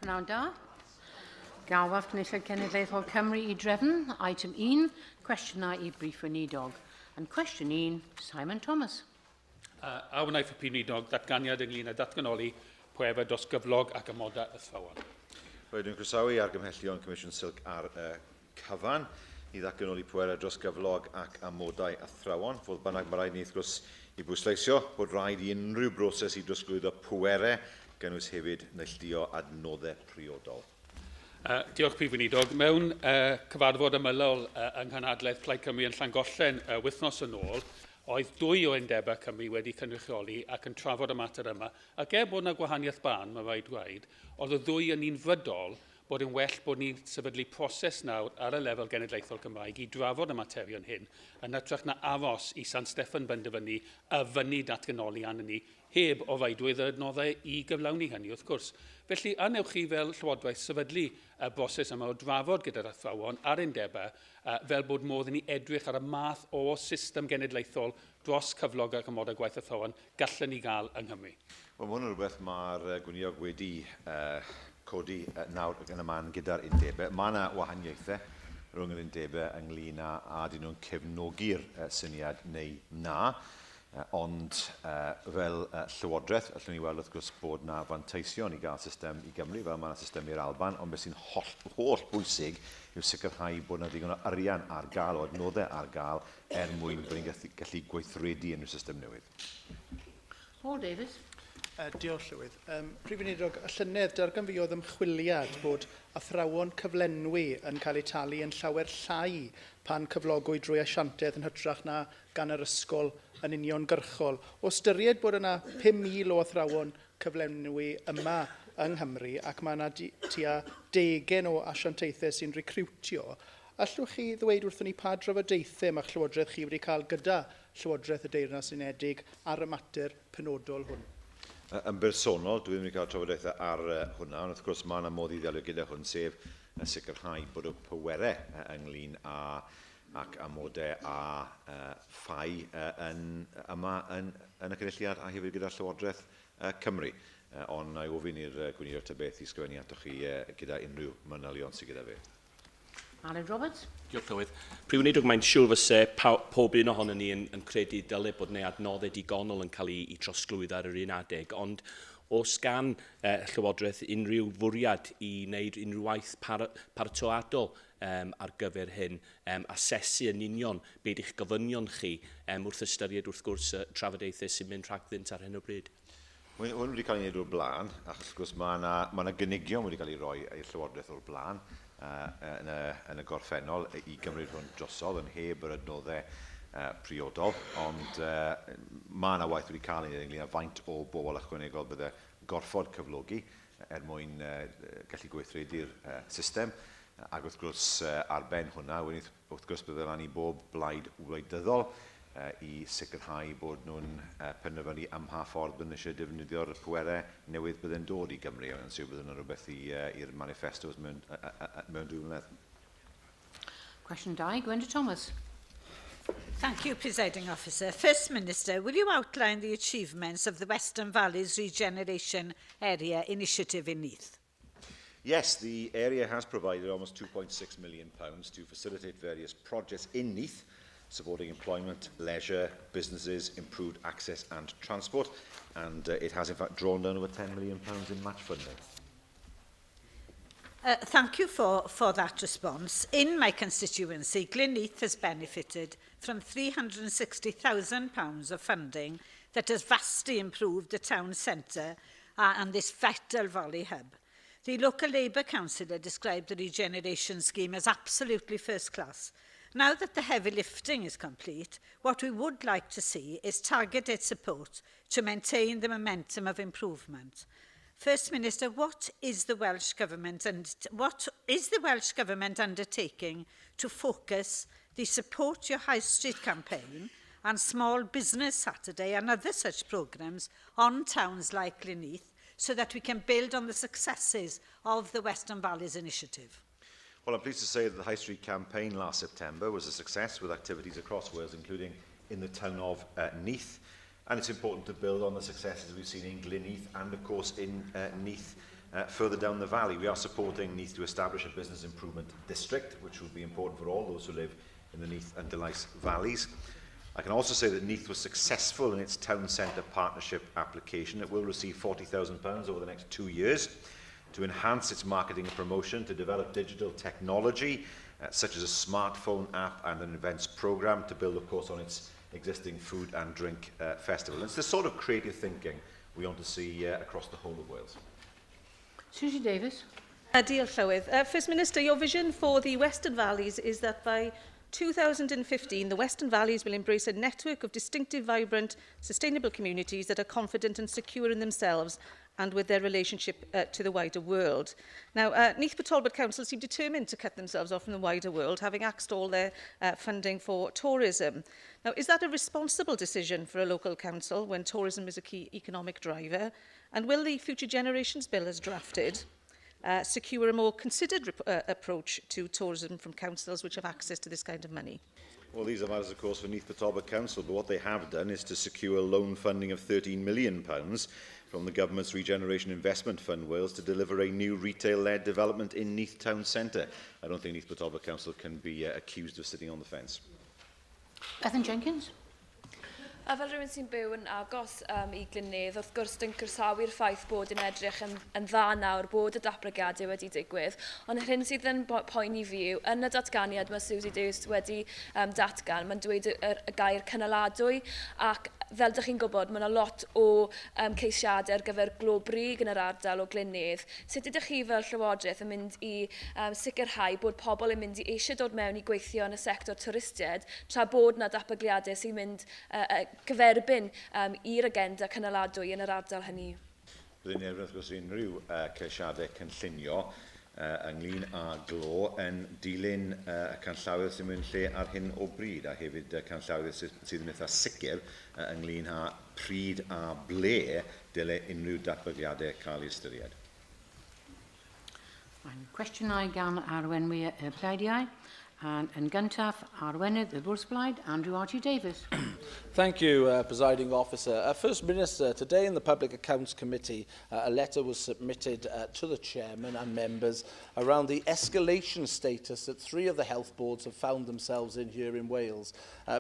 Prynawn da. Galwaf Cynulliad Cenedlaethol Cymru I drefn. Item 1, cwestiynau I Prif Weinidog. And question 1, Simon Thomas. A wnaeth y Weinidog datganiad ynglyn â datganoli pwefau dros gyflog ac amodau athrawon. Dwi'n croesawu argymhellion Comisiwn Silc ar cyfan I ddatganoli pwerau dros gyflog ac amodau athrawon. Fodd bynnag mae rhaid ni wrth gwrs I bwysleisio bod rhaid I unrhyw broses I drosglwyddo pwerau gynnwys hefyd neilltuo adnoddau priodol. Diolch Prif Weinidog. Mewn cyfarfod ymylol yng Nghanadlaeth Plaid Cymru yn Llangollen wythnos yn ôl, oedd 2 o undebau Cymru wedi cynrychioli ac yn trafod y mater yma, ac bod yna gwahaniaeth ban, mae rhaid dweud, oedd y 2 yn unfydol bod yn well bod ni'n sefydlu proses nawr ar y lefel genedlaethol Cymraeg I drafod y materion hyn, yn hytrach na aros I San Steffan benderfynu a fyny datganoli arnyn ni, heb o feidwydd y adnoddau I gyflawni hynny, wrth gwrs. Felly, anewch chi fel Llywodraeth sefydlu y broses yma o drafod gyda'r athrawon a'r undebau fel bod modd I ni edrych ar y math o system genedlaethol dros cyflog ac amodau gwaith athrawon gallen ni gael yng Nghymru. Wel, mae hwn yn rhywbeth mae'r Gwyniog wedi codi nawr yn y man gyda'r undebau. Mae yna wahaniaethau rhwng yr undebau ynglyn a dyn nhw'n cefnogi'r syniad neu na. Ond fel Llywodraeth, allwn ni weld wrth gwrs bod yna fanteision I gael system I Gymru, fel mae yna system i'r Alban, ond beth sy'n holl bwysig yw sicrhau bod yna digon o arian ar gael o adnoddau ar gael mwyn bod ni'n gallu gweithredu unrhyw system newydd. Paul Davies. Diolch, Llywydd. Prif Weinidog, y llynedd darganfuodd ymchwiliad bod athrawon cyflenwi yn cael eu talu yn llawer llai pan cyflogwyd drwy asiantaeth yn hytrach na gan yr ysgol yn uniongyrchol. O ystyried bod yna 5,000 o athrawon cyflenwi yma yng Nghymru ac mae yna tua 10 o asiantaethau sy'n recriwtio, allwch chi ddweud wrthyn ni pa drafodaethau mae Llywodraeth chi wedi cael gyda Llywodraeth y Deyrnas Unedig ar y mater penodol hwn? Yn bersonol, dwi ddim wedi cael trafodaethau ar hwnna, ond wrth gwrs mae yna modd I ddelio gyda hwn, sef sicrhau bod y pwerau ynglyn ac amodau a ffai yma yn y cynulliad a hefyd gyda Llywodraeth Cymru. Ond na I ofyn i'r Gweinidog Tybeth I sgrifennu atoch chi gyda unrhyw manylion sydd gyda fe. Aled Roberts. Diolch Llywydd. Prif Weinidog, mae'n siŵr fysa pob un ohono ni yn credu dylai bod neu adnoddau digonol yn cael ei trosglwyddo ar yr un adeg, ond os gan Llywodraeth unrhyw fwriad I wneud unrhyw waith paratoadol ar gyfer hyn, asesu yn union beth eich gofynion chi wrth ystyried wrth gwrs trafodaethau sy'n mynd rhagddynt ar hyn o bryd? Hwn wedi cael ei wneud o'r blaen, achos gwrs mae yna gynigion wedi cael ei roi i'r Llywodraeth o'r blaen yn y gorffennol I gymryd hwn drosodd yn heb yr adnoddau priodol, ond mae yna waith wedi cael ei ynglyn â faint o bobl ychwanegol bydde gorfod cyflogi mwyn gallu gweithredu'r system. Ac wrth gwrs ar ben hwnna, wrth gwrs bydde yna I bob blaid wleidyddol I sicrhau bod nhw'n penderfynu am pa ffordd bydd eisiau defnyddio'r pwerau newydd bydd yn dod I Gymru, ond sy'n bydd yna rhywbeth i'r manifestos mewn 2 mlynedd. Question 2, Gwenda Thomas. Thank you, Presiding Officer. First Minister, will you outline the achievements of the Western Valleys Regeneration Area Initiative in Neath? Yes, the area has provided almost £2.6 million to facilitate various projects in Neath, supporting employment, leisure, businesses, improved access and transport, and it has in fact drawn down over £10 million in match funding. Thank you for that response. In my constituency, Glynneath has benefited from £360,000 of funding that has vastly improved the town centre and this vital valley hub. The local Labour councillor described the regeneration scheme as absolutely first class. Now that the heavy lifting is complete, what we would like to see is targeted support to maintain the momentum of improvement. First Minister, what is the Welsh Government undertaking to focus the Support Your High Street campaign and Small Business Saturday and other such programmes on towns like Glynneath so that we can build on the successes of the Western Valleys initiative? Well, I'm pleased to say that the High Street campaign last September was a success with activities across Wales, including in the town of Neath. And it's important to build on the successes we've seen in Glynneath and, of course, in Neath further down the valley. We are supporting Neath to establish a business improvement district, which will be important for all those who live in the Neath and Delice valleys. I can also say that Neath was successful in its town centre partnership application. It will receive £40,000 over the next 2 years to enhance its marketing and promotion, to develop digital technology, such as a smartphone app and an events programme, to build, of course, on its existing food and drink festival. And it's the sort of creative thinking we want to see across the whole of Wales. Susie Davis. Diolch Llywydd. First Minister, your vision for the Western Valleys is that by 2015, the Western Valleys will embrace a network of distinctive, vibrant, sustainable communities that are confident and secure in themselves and with their relationship to the wider world. Now, Neath Talbot Council seem determined to cut themselves off from the wider world, having axed all their funding for tourism. Now, is that a responsible decision for a local council when tourism is a key economic driver? And will the Future Generations Bill as drafted secure a more considered approach to tourism from councils which have access to this kind of money? Well, these are matters, of course, for Neath Talbot Council, but what they have done is to secure loan funding of £13 million from the Government's Regeneration Investment Fund Wales to deliver a new retail-led development in Neath Town Centre. I don't think Neath Talbot Council can be accused of sitting on the fence. Bethan Jenkins. A fel rhywun sy'n byw yn agos I glynydd, wrth gwrs dyn croesawu'r ffaith bod yn edrych yn dda nawr bod y datblygiadau wedi digwydd. Ond hyn sydd yn poeni fi yw, yn y datganiad mae Susie Davis wedi datgan, mae'n dweud y gair cynaladwy, ac fel ydych chi'n gwybod, mae yna lot o ceisiadau ar gyfer globrig yn yr ardal o glynydd. Sut ydych chi fel Llywodraeth yn mynd I sicrhau bod pobl yn mynd I eisiau dod mewn I gweithio yn y sector twristiaid, tra bod yna datblygiadau sy'n mynd gyferbyn i'r agenda cynaladwy yn yr ardal hynny? Byddwn ni'n wrth gwrs unrhyw ceisiadau cynllunio ynglyn â glo yn dilyn canllawydd sy'n mynd lle ar hyn o bryd, a hefyd canllawydd sydd yn eitha sicr ynglyn â pryd a ble dyle unrhyw datblygiadau cael ei ystyried. Cwestiynau gan arwenwyr y pleidiau. And yn gyntaf, arwenydd y bwrs blaid, Andrew R. T. Davis. Thank you, Presiding Officer. First Minister, today in the Public Accounts Committee, a letter was submitted to the Chairman and members around the escalation status that 3 of the health boards have found themselves in here in Wales.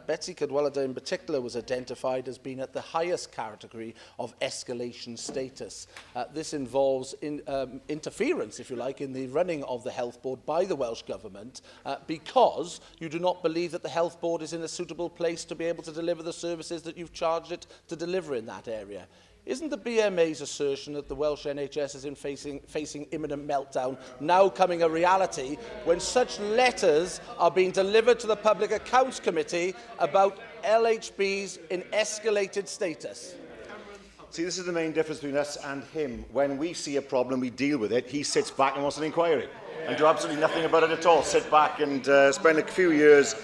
Betsy Cadwaladr in particular was identified as being at the highest category of escalation status. This involves interference, if you like, in the running of the health board by the Welsh Government because you do not believe that the health board is in a suitable place to be able to deliver the services that you've charged it to deliver in that area. Isn't the BMA's assertion that the Welsh NHS is facing imminent meltdown now coming a reality when such letters are being delivered to the Public Accounts Committee about LHBs in escalated status? See, this is the main difference between us and him. When we see a problem, we deal with it. He sits back and wants an inquiry and do absolutely nothing about it at all. Sit back and spend a few years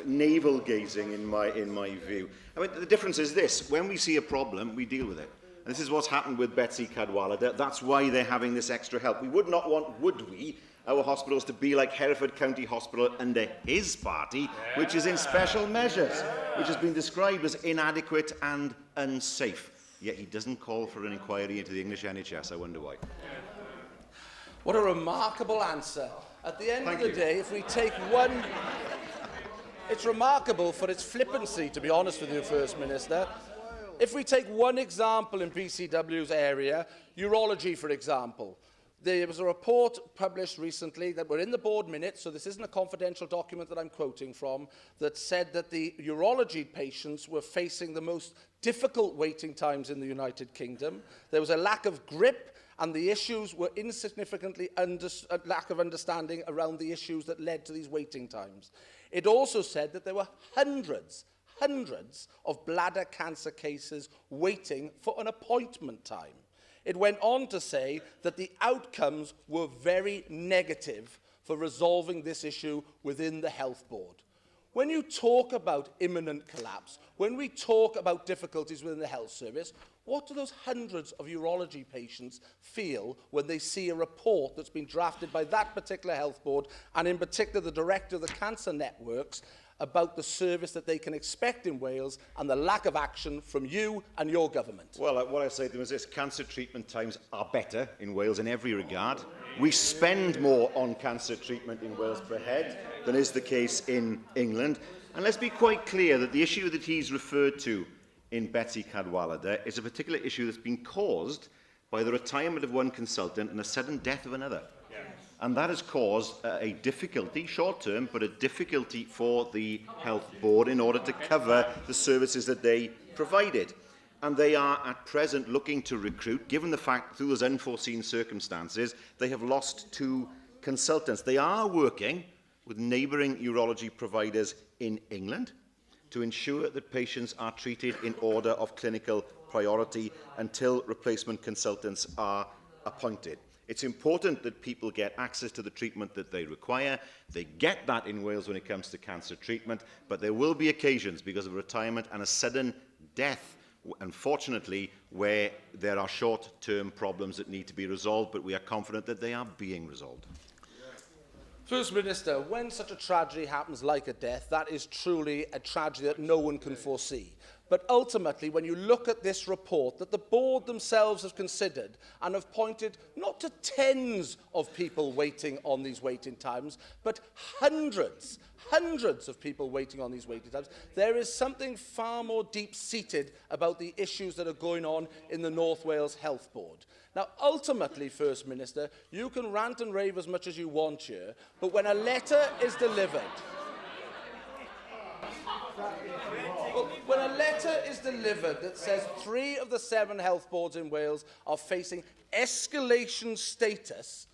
navel-gazing, in my view. I mean, the difference is this. When we see a problem, we deal with it. And this is what's happened with Betsy Cadwaladr. That's why they're having this extra help. We would not want, would we, our hospitals to be like Hereford County Hospital under his party, which is in special measures, which has been described as inadequate and unsafe. Yet he doesn't call for an inquiry into the English NHS. I wonder why. What a remarkable answer. At the end of the day, if we take one... It's remarkable for its flippancy, to be honest with you, First Minister. If we take one example in PCW's area, urology, for example. There was a report published recently that were in the board minutes, so this isn't a confidential document that I'm quoting from, that said that the urology patients were facing the most difficult waiting times in the United Kingdom. There was a lack of grip, and the issues were insignificantly a lack of understanding around the issues that led to these waiting times. It also said that there were hundreds of bladder cancer cases waiting for an appointment time. It went on to say that the outcomes were very negative for resolving this issue within the health board. When you talk about imminent collapse, when we talk about difficulties within the health service, what do those hundreds of urology patients feel when they see a report that's been drafted by that particular health board, and in particular the director of the cancer networks, about the service that they can expect in Wales and the lack of action from you and your government? Well, what I say to them is this: cancer treatment times are better in Wales in every regard. We spend more on cancer treatment in Wales per head than is the case in England. And let's be quite clear that the issue that he's referred to in Betsi Cadwaladr is a particular issue that's been caused by the retirement of one consultant and the sudden death of another. And that has caused a difficulty, short-term, but a difficulty for the Health Board in order to cover the services that they provided. And they are at present looking to recruit, given the fact through those unforeseen circumstances, they have lost 2 consultants. They are working with neighbouring urology providers in England to ensure that patients are treated in order of clinical priority until replacement consultants are appointed. It's important that people get access to the treatment that they require. They get that in Wales when it comes to cancer treatment, but there will be occasions because of retirement and a sudden death, unfortunately, where there are short-term problems that need to be resolved, but we are confident that they are being resolved. First Minister, when such a tragedy happens like a death, that is truly a tragedy that no one can foresee. But ultimately, when you look at this report that the board themselves have considered and have pointed not to tens of people waiting on these waiting times, but hundreds of people waiting on these waiting times, there is something far more deep-seated about the issues that are going on in the North Wales Health Board. Now, ultimately, First Minister, you can rant and rave as much as you want here, but when a letter is delivered... Well, when a letter is delivered that says 3 of the 7 health boards in Wales are facing escalation status,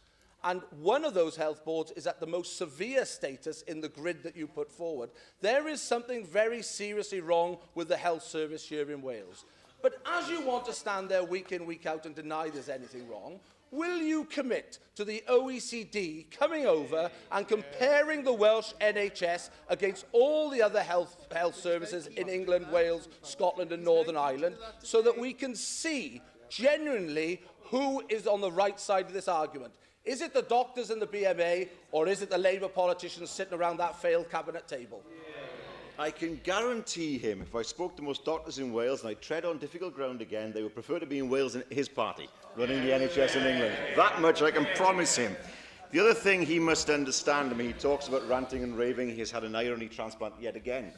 and one of those health boards is at the most severe status in the grid that you put forward, there is something very seriously wrong with the health service here in Wales. But as you want to stand there week in, week out and deny there's anything wrong, will you commit to the OECD coming over and comparing the Welsh NHS against all the other health services in England, Wales, Scotland and Northern Ireland, so that we can see genuinely who is on the right side of this argument? Is it the doctors and the BMA, or is it the Labour politicians sitting around that failed cabinet table? I can guarantee him, if I spoke to most doctors in Wales and I tread on difficult ground again, they would prefer to be in Wales in his party, running the NHS in England. That much I can promise him. The other thing he must understand, I mean, he talks about ranting and raving, he's had an irony transplant yet again.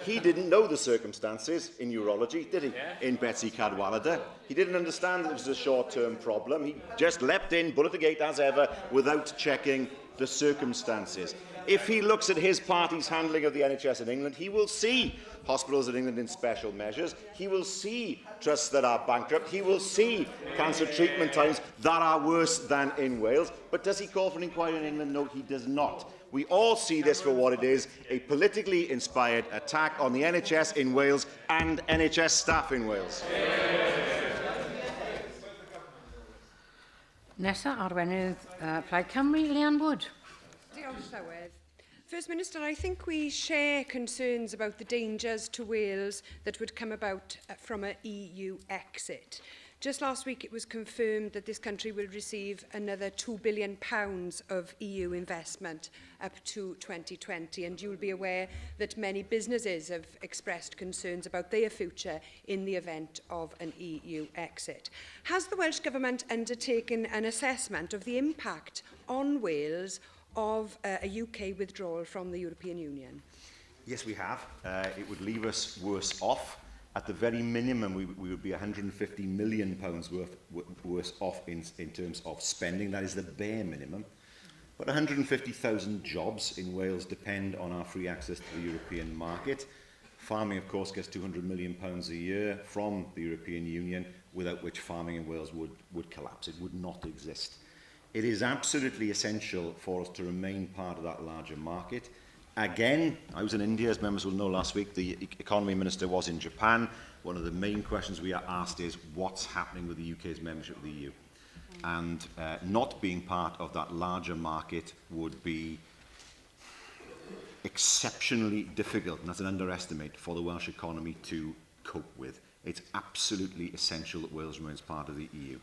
He didn't know the circumstances in urology, did he, in Betsi Cadwaladr? He didn't understand that it was a short-term problem. He just leapt in, bull at the gate as ever, without checking the circumstances. If he looks at his party's handling of the NHS in England, he will see hospitals in England in special measures. He will see trusts that are bankrupt. He will see cancer treatment times that are worse than in Wales. But does he call for an inquiry in England? No, he does not. We all see this for what it is, a politically inspired attack on the NHS in Wales and NHS staff in Wales. Nesa arweinydd Plaid Cymru, Leanne Wood. Diolch llawedd. First Minister, I think we share concerns about the dangers to Wales that would come about from an EU exit. Just last week it was confirmed that this country will receive another £2 billion of EU investment up to 2020, and you'll be aware that many businesses have expressed concerns about their future in the event of an EU exit. Has the Welsh Government undertaken an assessment of the impact on Wales of a UK withdrawal from the European Union? Yes, we have. It would leave us worse off. At the very minimum, we would be £150 million worse off in terms of spending. That is the bare minimum. But 150,000 jobs in Wales depend on our free access to the European market. Farming, of course, gets £200 million a year from the European Union, without which farming in Wales would collapse. It would not exist. It is absolutely essential for us to remain part of that larger market. Again, I was in India, as members will know, last week. The Economy Minister was in Japan. One of the main questions we are asked is what's happening with the UK's membership of the EU. And not being part of that larger market would be exceptionally difficult, and that's an underestimate, for the Welsh economy to cope with. It's absolutely essential that Wales remains part of the EU.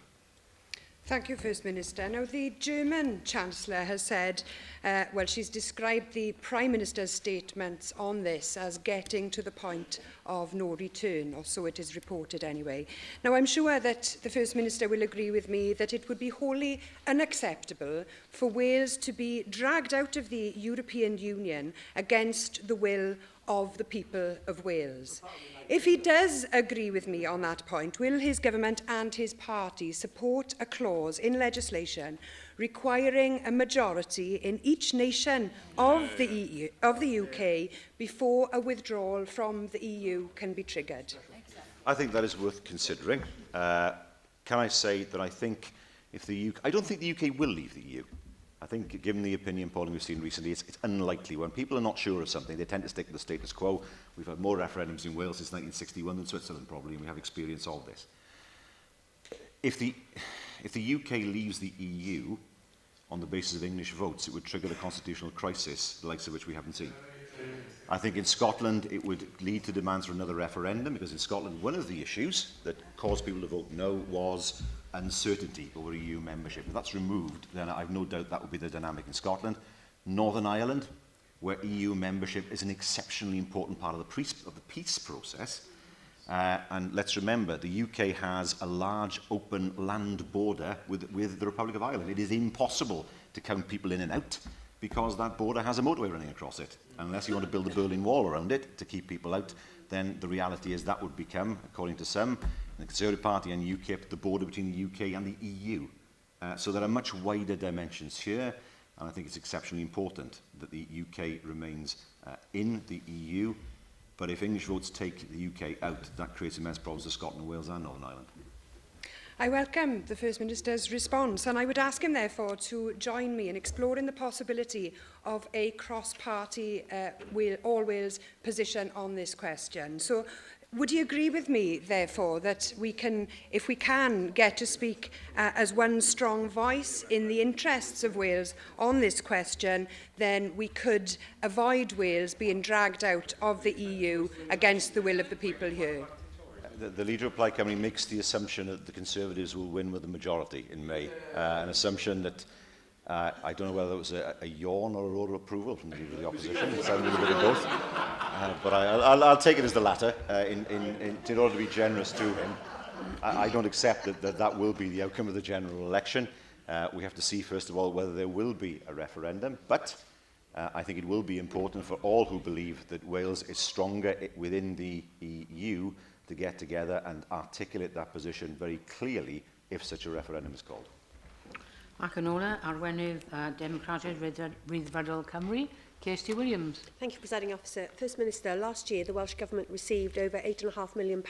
Thank you, First Minister. Now, the German Chancellor has said, well, she's described the Prime Minister's statements on this as getting to the point of no return, or so it is reported anyway. Now, I'm sure that the First Minister will agree with me that it would be wholly unacceptable for Wales to be dragged out of the European Union against the will of the people of Wales. If he does agree with me on that point, will his government and his party support a clause in legislation requiring a majority in each nation of the UK before a withdrawal from the EU can be triggered? I think that is worth considering. Can I say that I think if the UK, I don't think the UK will leave the EU. I think, given the opinion polling we've seen recently, it's unlikely. When people are not sure of something, they tend to stick to the status quo. We've had more referendums in Wales since 1961 than Switzerland, probably, and we have experience of this. If the UK leaves the EU on the basis of English votes, it would trigger a constitutional crisis, the likes of which we haven't seen. I think in Scotland, it would lead to demands for another referendum, because in Scotland, one of the issues that caused people to vote no was uncertainty over EU membership. If that's removed, then I've no doubt that would be the dynamic in Scotland. Northern Ireland, where EU membership is an exceptionally important part of the peace process. And let's remember, the UK has a large open land border with the Republic of Ireland. It is impossible to count people in and out because that border has a motorway running across it. Unless you want to build a Berlin Wall around it to keep people out, then the reality is that would become, according to some, the Conservative Party and UKIP, the border between the UK and the EU. So there are much wider dimensions here, and I think it's exceptionally important that the UK remains in the EU. But if English votes take the UK out, that creates immense problems for Scotland, Wales and Northern Ireland. I welcome the First Minister's response, and I would ask him, therefore, to join me in exploring the possibility of a cross-party All Wales position on this question. So, would you agree with me, therefore, that we can, if we can, get to speak as one strong voice in the interests of Wales on this question, then we could avoid Wales being dragged out of the EU against the will of the people here? The Leader of Plaid Cymru makes the assumption that the Conservatives will win with a majority in May. An assumption that I don't know whether it was a yawn or a roar of approval from the Leader of the Opposition. It sounded a bit of both. But I'll take it as the latter in order to be generous to him. I don't accept that will be the outcome of the general election. We have to see, first of all, whether there will be a referendum. But I think it will be important for all who believe that Wales is stronger within the EU to get together and articulate that position very clearly if such a referendum is called. Ac yn ola, arweinydd Democratic Ryddfrydol Cymru, Kirsty Williams. Thank you, Presiding Officer. First Minister, last year the Welsh Government received over £8.5 million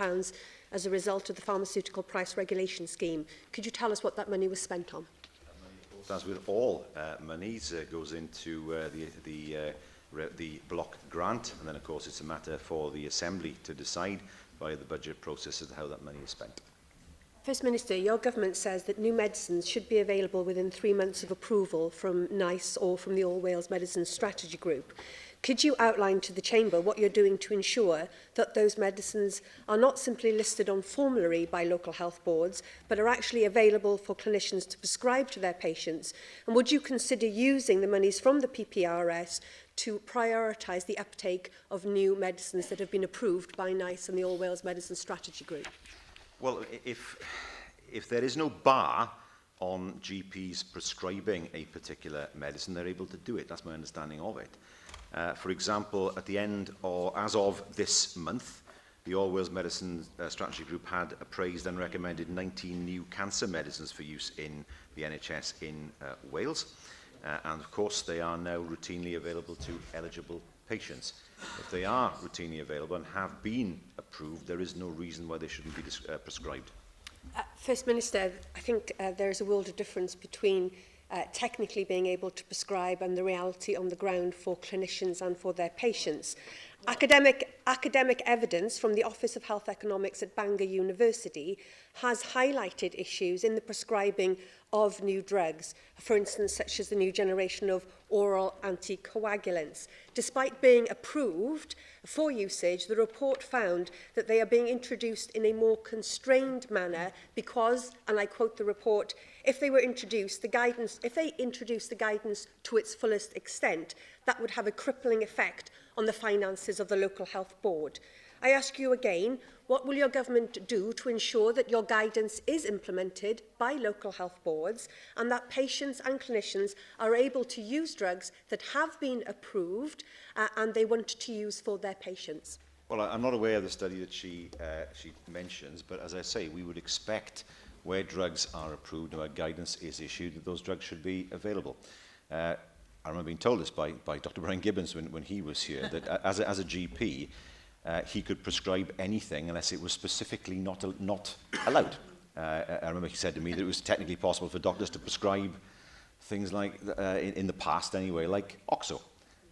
as a result of the pharmaceutical price regulation scheme. Could you tell us what that money was spent on? As with all monies, goes into the block grant, and then of course it's a matter for the Assembly to decide via the budget process as to how that money is spent. First Minister, your government says that new medicines should be available within 3 months of approval from NICE or from the All Wales Medicines Strategy Group. Could you outline to the Chamber what you're doing to ensure that those medicines are not simply listed on formulary by local health boards, but are actually available for clinicians to prescribe to their patients? And would you consider using the monies from the PPRS to prioritise the uptake of new medicines that have been approved by NICE and the All Wales Medicines Strategy Group? Well, if there is no bar on GPs prescribing a particular medicine, they're able to do it. That's my understanding of it. For example, at the end, or as of this month, the All Wales Medicine Strategy Group had appraised and recommended 19 new cancer medicines for use in the NHS in Wales. And of course, they are now routinely available to eligible patients. If they are routinely available and have been approved, there is no reason why they shouldn't be prescribed. First Minister, I think there is a world of difference between technically being able to prescribe and the reality on the ground for clinicians and for their patients. Academic evidence from the Office of Health Economics at Bangor University has highlighted issues in the prescribing of new drugs, for instance, such as the new generation of oral anticoagulants. Despite being approved for usage, the report found that they are being introduced in a more constrained manner because, and I quote the report, if they introduced the guidance to its fullest extent, that would have a crippling effect on the finances of the local health board. I ask you again, what will your government do to ensure that your guidance is implemented by local health boards and that patients and clinicians are able to use drugs that have been approved and they want to use for their patients? Well, I'm not aware of the study that she mentions, but as I say, we would expect where drugs are approved and where guidance is issued that those drugs should be available. I remember being told this by Dr. Brian Gibbons when he was here, that as a GP, he could prescribe anything unless it was specifically not allowed. I remember he said to me that it was technically possible for doctors to prescribe things like, in the past anyway, like Oxo.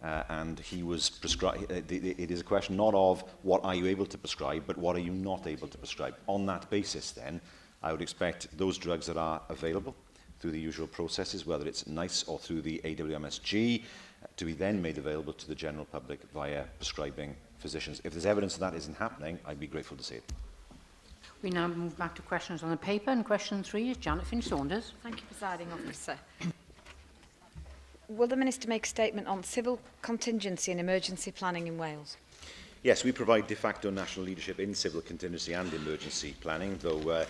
And he was prescribed. It is a question not of what are you able to prescribe, but what are you not able to prescribe. On that basis, then, I would expect those drugs that are available through the usual processes, whether it's NICE or through the AWMSG, to be then made available to the general public via prescribing physicians. If there's evidence that isn't happening, I'd be grateful to see it. We now move back to questions on the paper, and question 3 is Janet Finch-Saunders. Thank you, Presiding Officer. Will the Minister make a statement on civil contingency and emergency planning in Wales? Yes, we provide de facto national leadership in civil contingency and emergency planning, though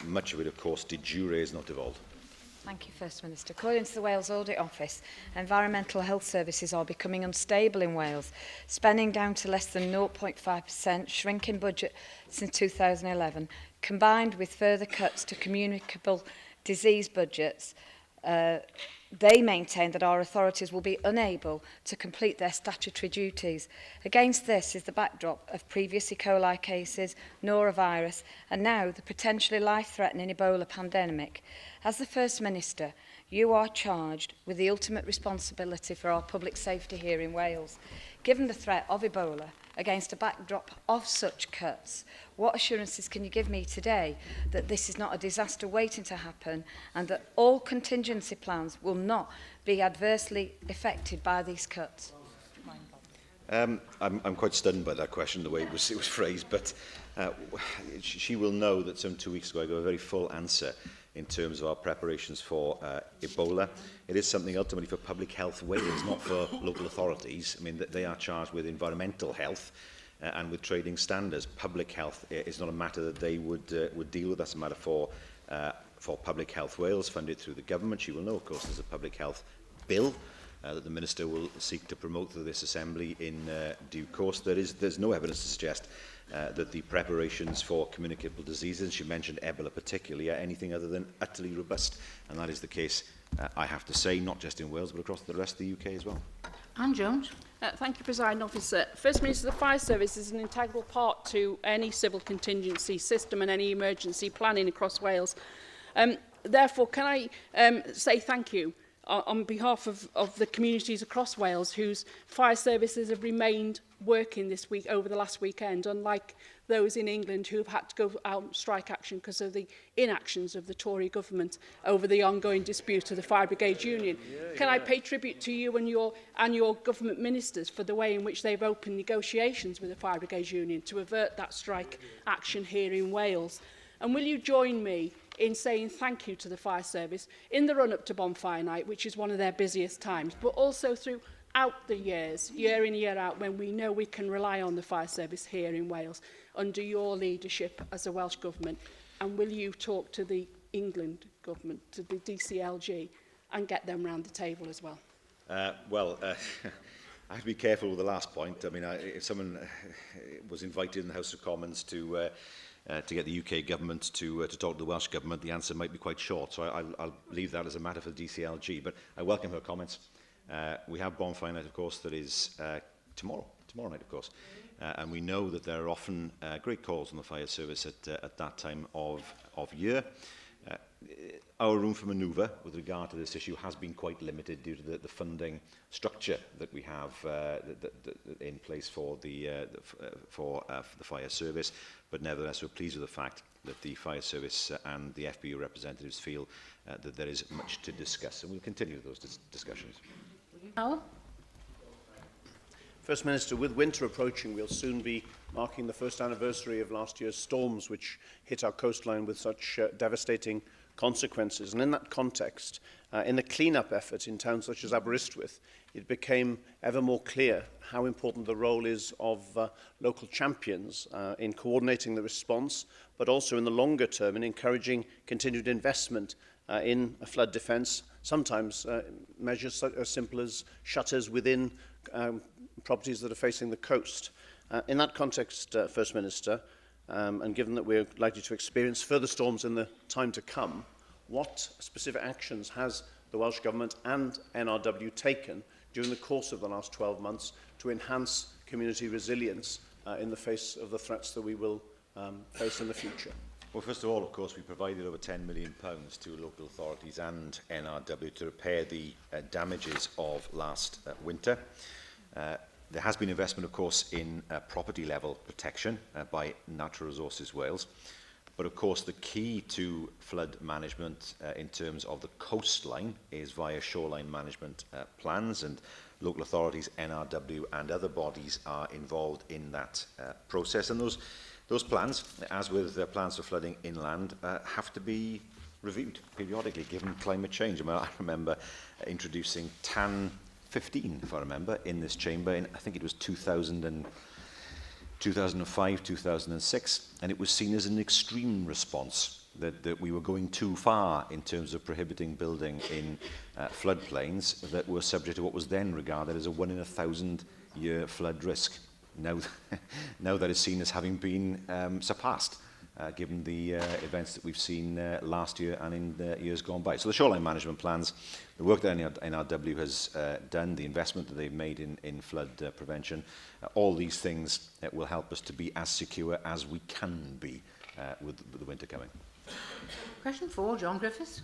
much of it, of course, de jure is not devolved. Thank you, First Minister. According to the Wales Audit Office, environmental health services are becoming unstable in Wales, spending down to less than 0.5%, shrinking budget since 2011, combined with further cuts to communicable disease budgets. They maintain that our authorities will be unable to complete their statutory duties. Against this is the backdrop of previous E. coli cases, norovirus, and now the potentially life-threatening Ebola pandemic. As the First Minister, you are charged with the ultimate responsibility for our public safety here in Wales. Given the threat of Ebola, against a backdrop of such cuts, what assurances can you give me today that this is not a disaster waiting to happen and that all contingency plans will not be adversely affected by these cuts? I'm quite stunned by that question, the way it was phrased, but she will know that some 2 weeks ago I gave a very full answer in terms of our preparations for Ebola. It is something ultimately for Public Health Wales, not for local authorities. I mean, they are charged with environmental health and with trading standards. Public health is not a matter that they would deal with. That's a matter for Public Health Wales, funded through the government. She will know, of course, there's a public health bill that the Minister will seek to promote through this Assembly in due course. There's no evidence to suggest that the preparations for communicable diseases, she mentioned Ebola particularly, are anything other than utterly robust. And that is the case, I have to say, not just in Wales, but across the rest of the UK as well. Anne Jones. Thank you, Presiding Officer. First Minister, the Fire Service is an integral part to any civil contingency system and any emergency planning across Wales. Therefore, can I say thank you on behalf of the communities across Wales whose fire services have remained working this week over the last weekend, unlike those in England who have had to go out on strike action because of the inactions of the Tory government over the ongoing dispute of the Fire Brigade Union. Can I pay tribute to you and your government ministers for the way in which they've opened negotiations with the Fire Brigade Union to avert that strike action here in Wales? And will you join me in saying thank you to the fire service in the run-up to Bonfire Night, which is one of their busiest times, but also throughout the years, year in, year out, when we know we can rely on the fire service here in Wales under your leadership as a Welsh Government? And will you talk to the England Government, to the DCLG, and get them round the table as well? I have to be careful with the last point. I mean, if someone was invited in the House of Commons to get the UK government to talk to the Welsh government, the answer might be quite short. So I'll leave that as a matter for the DCLG. But I welcome her comments. We have Bonfire Night, of course, that is tomorrow night, of course. And we know that there are often great calls on the fire service at that time of year. Our room for manoeuvre with regard to this issue has been quite limited due to the funding structure that we have in place for the fire service, but nevertheless we're pleased with the fact that the fire service and the FBU representatives feel that there is much to discuss, and we'll continue those discussions. Howell? First Minister, with winter approaching, we'll soon be marking the first anniversary of last year's storms, which hit our coastline with such devastating consequences. And in that context, in the clean-up effort in towns such as Aberystwyth, it became ever more clear how important the role is of local champions in coordinating the response, but also in the longer term in encouraging continued investment in flood defence, sometimes measures as simple as shutters within properties that are facing the coast. In that context, First Minister, and given that we're likely to experience further storms in the time to come, what specific actions has the Welsh Government and NRW taken during the course of the last 12 months to enhance community resilience in the face of the threats that we will face in the future? Well, first of all, of course, we provided over £10 million to local authorities and NRW to repair the damages of last winter. There has been investment, of course, in property-level protection by Natural Resources Wales. But, of course, the key to flood management in terms of the coastline is via shoreline management plans, and local authorities, NRW and other bodies are involved in that process. And those plans, as with plans for flooding inland, have to be reviewed periodically given climate change. I remember introducing TAN 15, if I remember, in this chamber in, I think it was 2005, 2006, and it was seen as an extreme response that we were going too far in terms of prohibiting building in floodplains that were subject to what was then regarded as a 1 in 1,000 year flood risk. Now that is seen as having been surpassed, given the events that we've seen last year and in the years gone by. So the shoreline management plans, the work that NRW has done, the investment that they've made in flood prevention, all these things will help us to be as secure as we can be with the winter coming. Question 4, John Griffiths.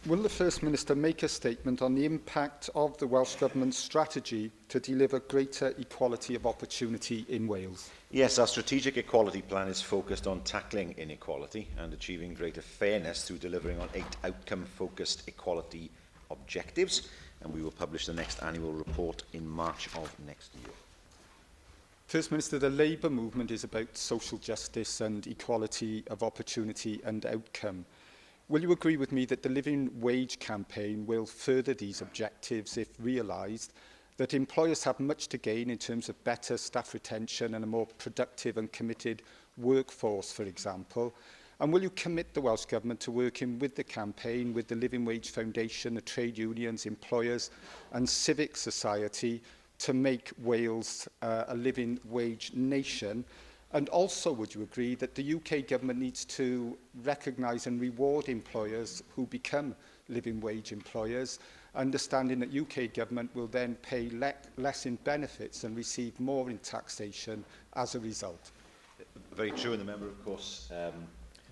Will the First Minister make a statement on the impact of the Welsh Government's strategy to deliver greater equality of opportunity in Wales? Yes, our strategic equality plan is focused on tackling inequality and achieving greater fairness through delivering on 8 outcome-focused equality objectives, and we will publish the next annual report in March of next year. First Minister, the Labour movement is about social justice and equality of opportunity and outcome. Will you agree with me that the Living Wage campaign will further these objectives if realised, that employers have much to gain in terms of better staff retention and a more productive and committed workforce, for example? And will you commit the Welsh Government to working with the campaign, with the Living Wage Foundation, the trade unions, employers and civic society to make Wales a living wage nation? And also, would you agree that the UK Government needs to recognise and reward employers who become living wage employers, understanding that UK Government will then pay less in benefits and receive more in taxation as a result? Very true, and the member, of course,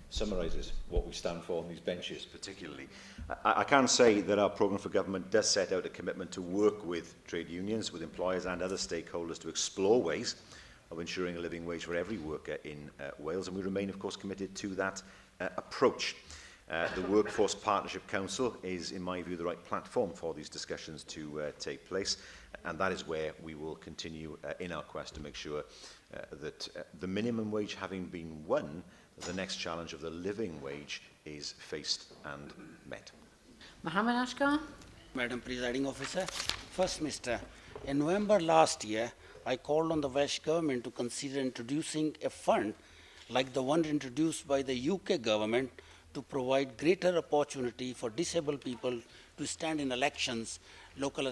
summarises what we stand for on these benches, particularly. I can say that our programme for government does set out a commitment to work with trade unions, with employers and other stakeholders to explore ways of ensuring a living wage for every worker in Wales, and we remain, of course, committed to that approach. The Workforce Partnership Council is, in my view, the right platform for these discussions to take place, and that is where we will continue in our quest to make sure that the minimum wage having been won, the next challenge of the living wage is faced and met. Mohammed Ashgar. Madam Presiding Officer, First Minister, in November last year, I called on the Welsh Government to consider introducing a fund like the one introduced by the UK Government to provide greater opportunity for disabled people to stand in elections, local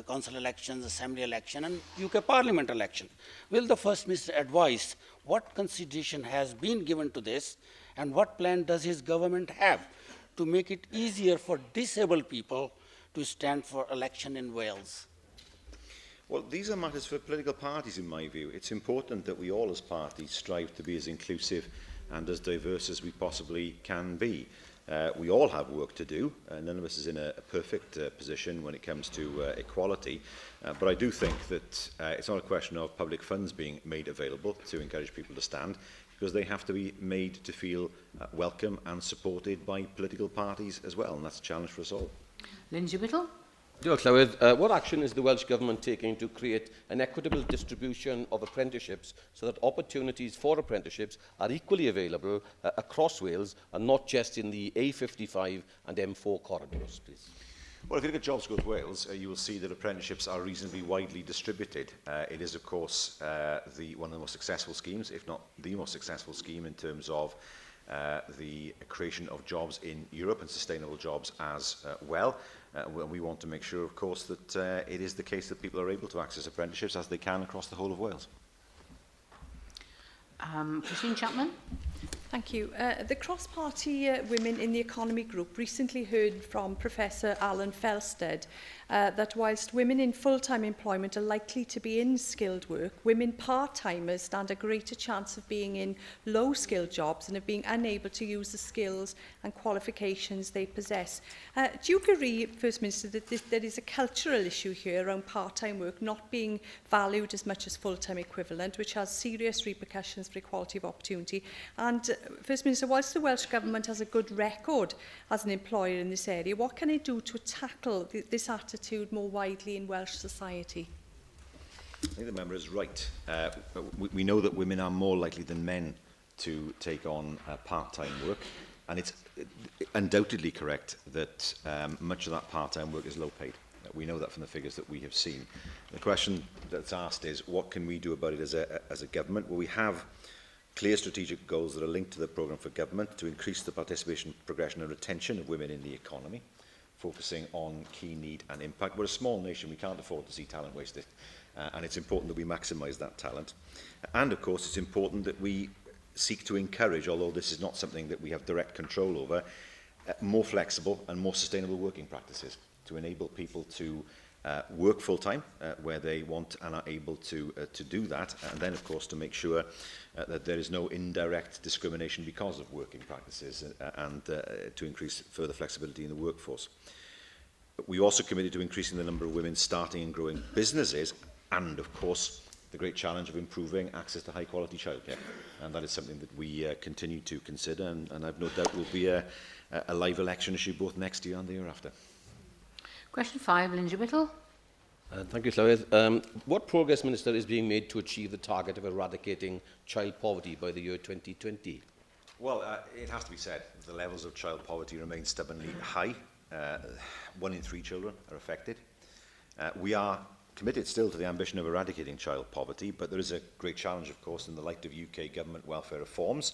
council elections, assembly election and UK Parliament election. Will the First Minister advise what consideration has been given to this and what plan does his government have to make it easier for disabled people to stand for election in Wales? Well, these are matters for political parties, in my view. It's important that we all as parties strive to be as inclusive and as diverse as we possibly can be. We all have work to do, and none of us is in a perfect position when it comes to equality, but I do think that it's not a question of public funds being made available to encourage people to stand, because they have to be made to feel welcome and supported by political parties as well, and that's a challenge for us all. Lindsay Whittle. Diolch, Llywydd. What action is the Welsh Government taking to create an equitable distribution of apprenticeships so that opportunities for apprenticeships are equally available across Wales and not just in the A55 and M4 corridors, please? Well, if you look at Jobs Growth Wales, you will see that apprenticeships are reasonably widely distributed. It is, of course, one of the most successful schemes, if not the most successful scheme in terms of the creation of jobs in Europe and sustainable jobs as well. We want to make sure, of course, that it is the case that people are able to access apprenticeships as they can across the whole of Wales. Christine Chapman. Thank you. The cross-party women in the economy group recently heard from Professor Alan Felsted that whilst women in full-time employment are likely to be in skilled work, women part-timers stand a greater chance of being in low-skilled jobs and of being unable to use the skills and qualifications they possess. Do you agree, First Minister, that there is a cultural issue here around part-time work not being valued as much as full-time equivalent, which has serious repercussions for equality of opportunity? And First Minister, whilst the Welsh Government has a good record as an employer in this area, what can it do to tackle this attitude more widely in Welsh society? I think the member is right. We know that women are more likely than men to take on part-time work, and it's undoubtedly correct that much of that part-time work is low paid. We know that from the figures that we have seen. The question that's asked is, what can we do about it as a government? Well, we have clear strategic goals that are linked to the programme for government to increase the participation, progression and retention of women in the economy, focusing on key need and impact. We're a small nation, we can't afford to see talent wasted, and it's important that we maximise that talent. And of course, it's important that we seek to encourage, although this is not something that we have direct control over, more flexible and more sustainable working practices to enable people to work full-time where they want and are able to do that, and then of course to make sure that there is no indirect discrimination because of working practices and to increase further flexibility in the workforce. We also committed to increasing the number of women starting and growing businesses, and of course the great challenge of improving access to high quality childcare, and that is something that we continue to consider, and I've no doubt will be a live election issue both next year and the year after. Question 5, Lindsay Whittle. Thank you, Llywydd. What progress, Minister, is being made to achieve the target of eradicating child poverty by the year 2020? Well, it has to be said, the levels of child poverty remain stubbornly high. 1 in 3 children are affected. We are committed still to the ambition of eradicating child poverty, but there is a great challenge, of course, in the light of UK government welfare reforms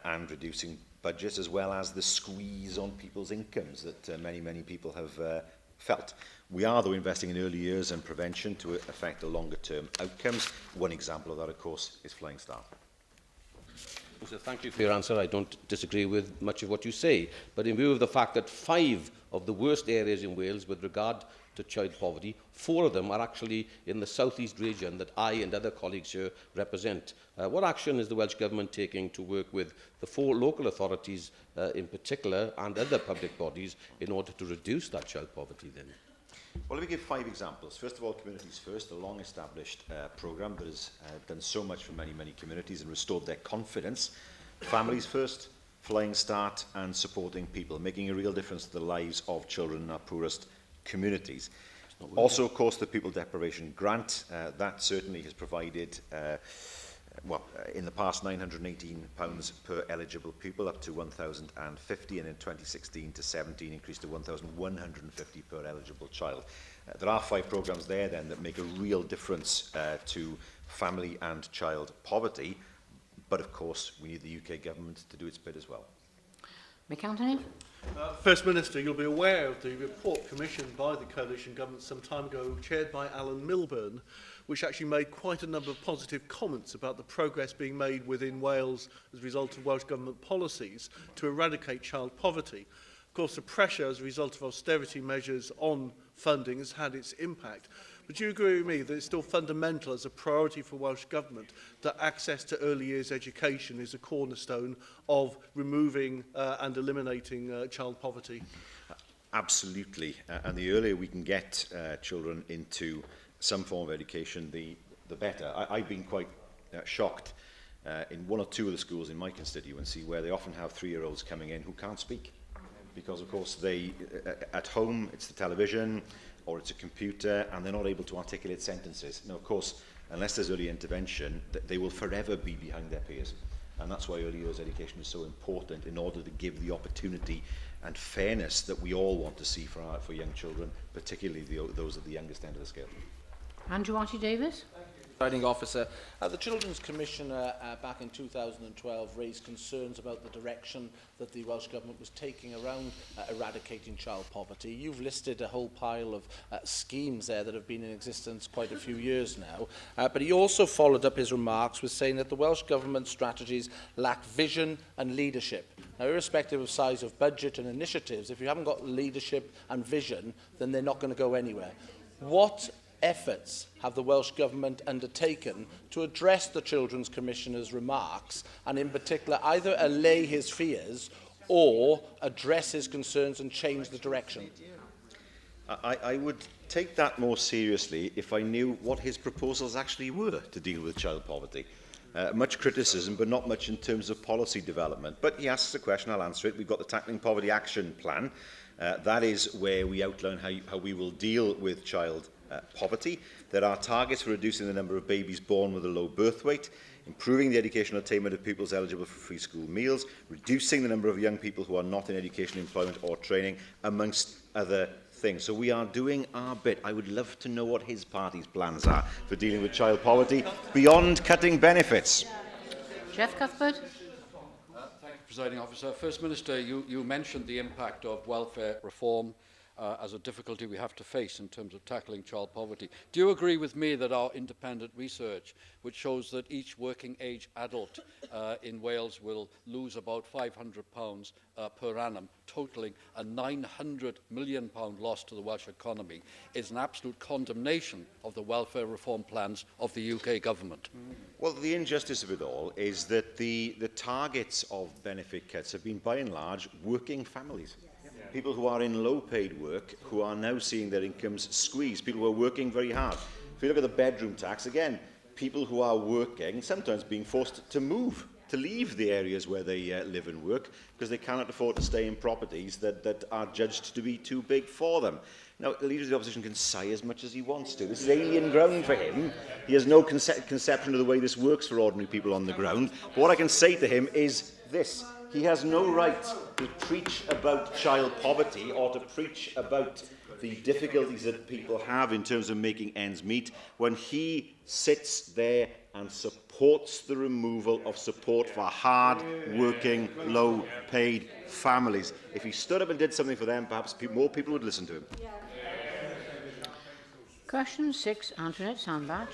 and reducing budgets, as well as the squeeze on people's incomes that many people have felt. We are, though, investing in early years and prevention to affect the longer-term outcomes. One example of that, of course, is Flying Start. So thank you for your answer. I don't disagree with much of what you say. But in view of the fact that 5 of the worst areas in Wales with regard to child poverty, 4 of them are actually in the southeast region that I and other colleagues here represent. What action is the Welsh Government taking to work with the 4 local authorities in particular and other public bodies in order to reduce that child poverty then? Well, let me give 5 examples. First of all, Communities First, a long-established programme that has done so much for many communities and restored their confidence. Families First, Flying Start, and supporting people, making a real difference to the lives of children in our poorest communities. Also, of course, the People Deprivation Grant, that certainly has provided, in the past £918 per eligible pupil, up to 1,050, and in 2016 to 17 increased to 1,150 per eligible child. There are 5 programmes there then that make a real difference to family and child poverty, but of course we need the UK government to do its bit as well. Mick Anthony. First Minister, you'll be aware of the report commissioned by the coalition government some time ago, chaired by Alan Milburn, which actually made quite a number of positive comments about the progress being made within Wales as a result of Welsh Government policies to eradicate child poverty. Of course, the pressure as a result of austerity measures on funding has had its impact. Would you agree with me that it's still fundamental as a priority for Welsh Government that access to early years education is a cornerstone of removing and eliminating child poverty? Absolutely. And the earlier we can get children into some form of education, the better. I've been quite shocked in one or two of the schools in my constituency where they often have 3-year-olds coming in who can't speak. Because, of course, they at home, it's the television or it's a computer, and they're not able to articulate sentences. Now, of course, unless there's early intervention, they will forever be behind their peers. And that's why early years education is so important, in order to give the opportunity and fairness that we all want to see for young children, particularly those at the youngest end of the scale. Andrew Archie-Davis. Presiding Officer, the Children's Commissioner back in 2012 raised concerns about the direction that the Welsh Government was taking around eradicating child poverty. You've listed a whole pile of schemes there that have been in existence quite a few years now, but he also followed up his remarks with saying that the Welsh Government strategies lack vision and leadership. Now, irrespective of size of budget and initiatives, if you haven't got leadership and vision, then they're not going to go anywhere. What efforts have the Welsh Government undertaken to address the Children's Commissioner's remarks, and in particular either allay his fears or address his concerns and change the direction? I would take that more seriously if I knew what his proposals actually were to deal with child poverty. Much criticism, but not much in terms of policy development. But he asks a question, I'll answer it. We've got the Tackling Poverty Action Plan. That is where we outline how we will deal with child poverty. There are targets for reducing the number of babies born with a low birth weight, improving the educational attainment of pupils eligible for free school meals, reducing the number of young people who are not in education, employment or training, amongst other things. So we are doing our bit. I would love to know what his party's plans are for dealing with child poverty beyond cutting benefits. Jeff Cuthbert. Thank you, Presiding Officer. First Minister, you mentioned the impact of welfare reform as a difficulty we have to face in terms of tackling child poverty. Do you agree with me that our independent research, which shows that each working age adult in Wales will lose about £500 per annum, totalling a £900 million loss to the Welsh economy, is an absolute condemnation of the welfare reform plans of the UK government? Well, the injustice of it all is that the targets of benefit cuts have been, by and large, working families. People who are in low-paid work who are now seeing their incomes squeezed, people who are working very hard. If you look at the bedroom tax, again, people who are working, sometimes being forced to move, to leave the areas where they live and work, because they cannot afford to stay in properties that are judged to be too big for them. Now, the Leader of the Opposition can sigh as much as he wants to. This is alien ground for him. He has no conception of the way this works for ordinary people on the ground. But what I can say to him is this. He has no right to preach about child poverty or to preach about the difficulties that people have in terms of making ends meet when he sits there and supports the removal of support for hard-working, low-paid families. If he stood up and did something for them, perhaps more people would listen to him. Question 6, Antoinette Sandbach.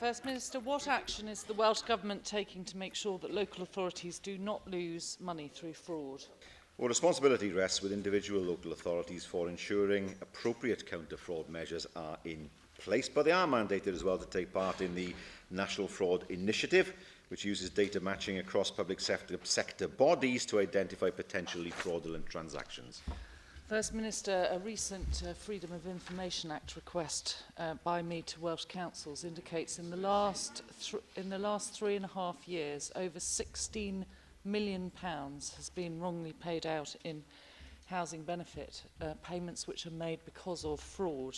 First Minister, what action is the Welsh Government taking to make sure that local authorities do not lose money through fraud? Well, responsibility rests with individual local authorities for ensuring appropriate counter-fraud measures are in place, but they are mandated as well to take part in the National Fraud Initiative, which uses data matching across public sector bodies to identify potentially fraudulent transactions. First Minister, a recent Freedom of Information Act request by me to Welsh councils indicates in the last 3.5 years, over £16 million has been wrongly paid out in housing benefit payments which are made because of fraud.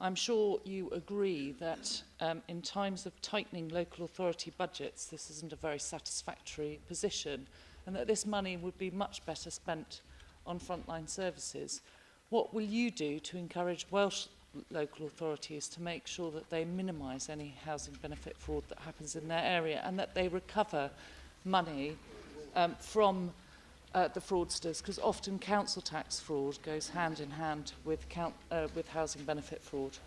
I'm sure you agree that in times of tightening local authority budgets, this isn't a very satisfactory position, and that this money would be much better spent on frontline services. What will you do to encourage Welsh local authorities to make sure that they minimise any housing benefit fraud that happens in their area, and that they recover money from the fraudsters? Because often council tax fraud goes hand in hand with housing benefit fraud.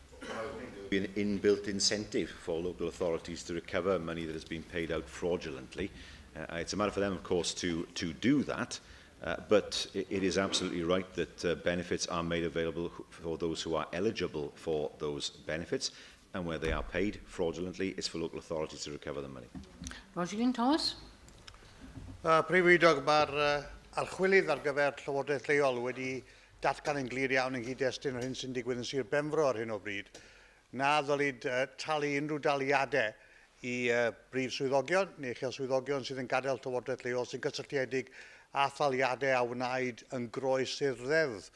An inbuilt incentive for local authorities to recover money that has been paid out fraudulently. It's a matter for them, of course, to do that. But it is absolutely right that benefits are made available for those who are eligible for those benefits, and where they are paid fraudulently, it's for local authorities to recover the money. Weinidogion Thomas. Prif Weinidog, mae'r archwilydd ar gyfer Llywodraeth leol wedi datgan yn glir iawn yng nghyd-destun yr hyn sy'n digwydd yn Sir Benfro ar hyn o bryd. Na ddylid talu unrhyw daliadau i brif swyddogion neu chael swyddogion sydd yn gadael Llywodraeth leol sy'n gysylltiedig a thaliadau a wnaed yn groes i'r ddeddf.